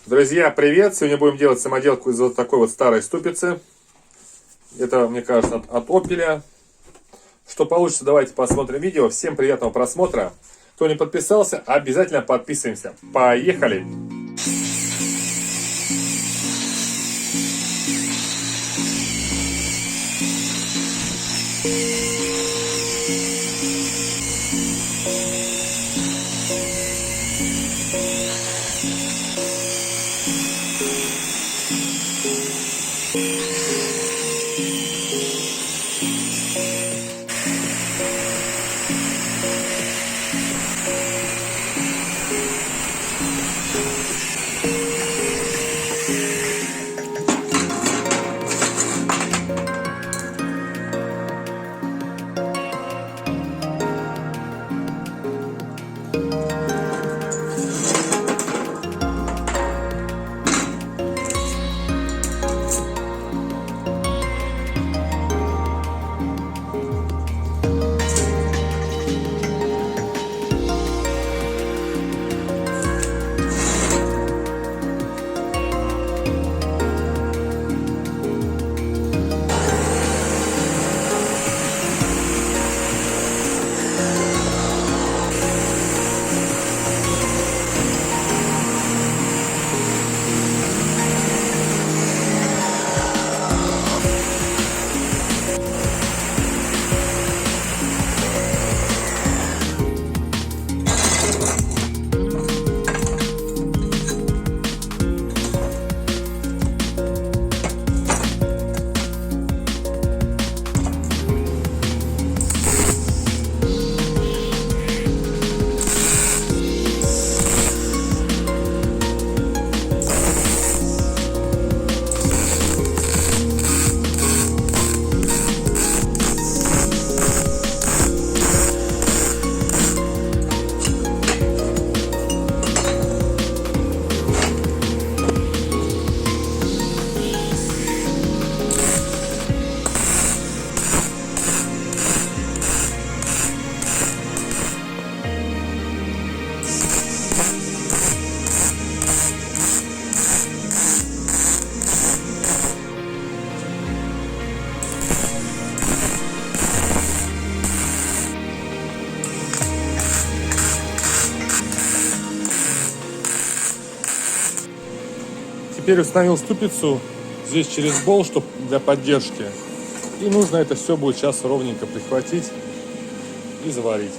Друзья, привет! Сегодня будем делать самоделку из вот такой вот старой ступицы. Это, мне кажется, от Opel. Что получится, давайте посмотрим видео. Всем приятного просмотра. Кто не подписался, обязательно подписываемся. Поехали! Теперь установил ступицу здесь через болт, чтобы для поддержки. И нужно это все будет сейчас ровненько прихватить и заварить.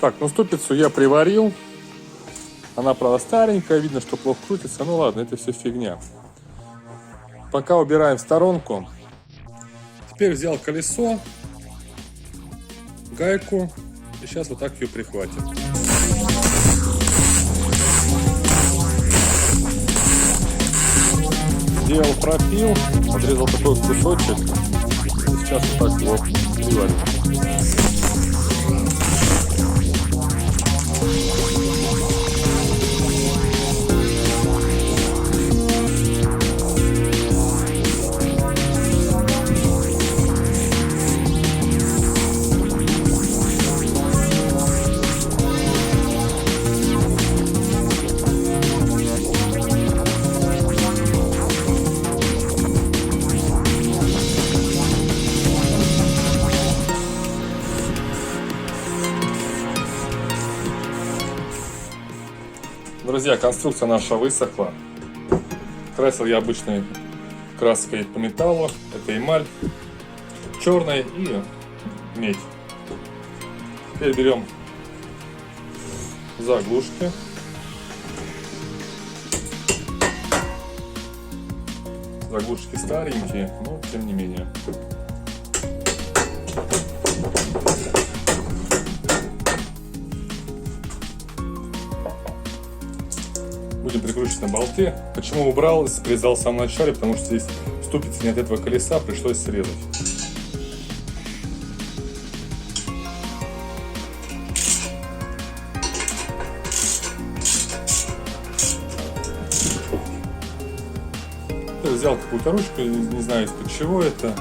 Так, ну ступицу я приварил. Она, правда, старенькая, видно, что плохо крутится. Ну ладно, это все фигня. Пока убираем в сторонку. Теперь взял колесо, гайку. И сейчас вот так ее прихватим. Сделал пропил, отрезал такой кусочек. И сейчас вот так его приварим. Друзья, конструкция наша высохла. Красил я обычной краской по металлу. Это эмаль черная и медь. Теперь берем заглушки. Заглушки старенькие, но тем не менее. Будем прикручивать на болты. Почему убрал, срезал в самом начале, потому что здесь ступица не от этого колеса, пришлось срезать. Взял какую-то ручку, не знаю из-под чего это.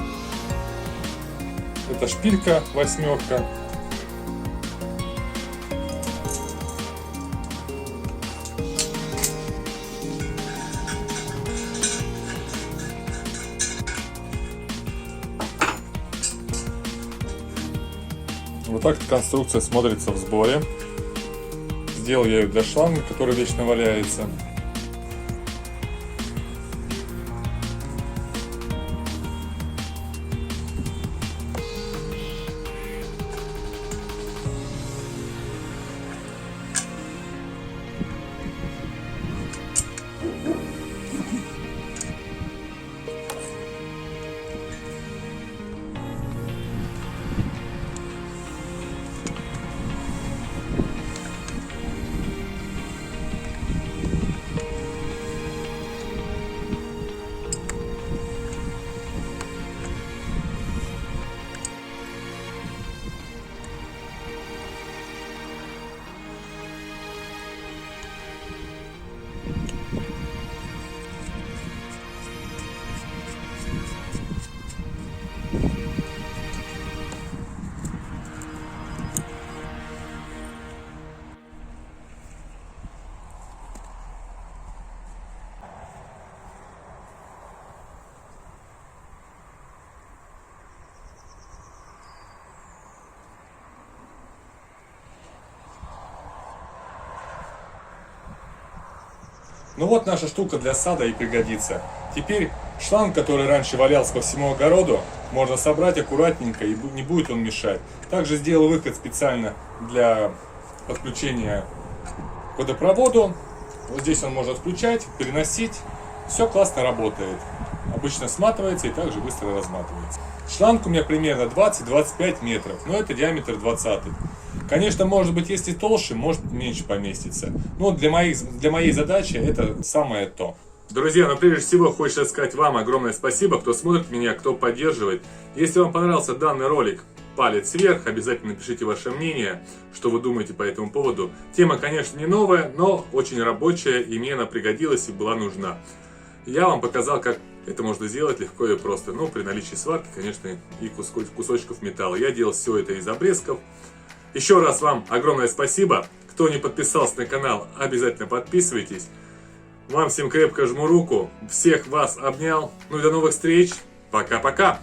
Это шпилька 8. так конструкция смотрится в сборе. Сделал я ее для шланга, который вечно валяется. Ну вот наша штука для сада и пригодится. Теперь шланг, который раньше валялся по всему огороду, можно собрать аккуратненько и не будет он мешать. Также сделал выход специально для подключения к водопроводу. Вот здесь он может включать, переносить. Все классно работает. Обычно сматывается и также быстро разматывается. Шланг у меня примерно 20-25 метров, но это диаметр 20. Конечно, может быть, если толще, может меньше поместиться. Но для моей задачи это самое то. Друзья, но прежде всего хочется сказать вам огромное спасибо, кто смотрит меня, кто поддерживает. Если вам понравился данный ролик, палец вверх, обязательно пишите ваше мнение, что вы думаете по этому поводу. Тема, конечно, не новая, но очень рабочая, и мне она пригодилась и была нужна. Я вам показал, как это можно сделать легко и просто. Ну, при наличии сварки, конечно, и кусочков металла. Я делал все это из обрезков. Еще раз вам огромное спасибо. Кто не подписался на канал, обязательно подписывайтесь. Вам всем крепко жму руку. Всех вас обнял. Ну и до новых встреч. Пока-пока.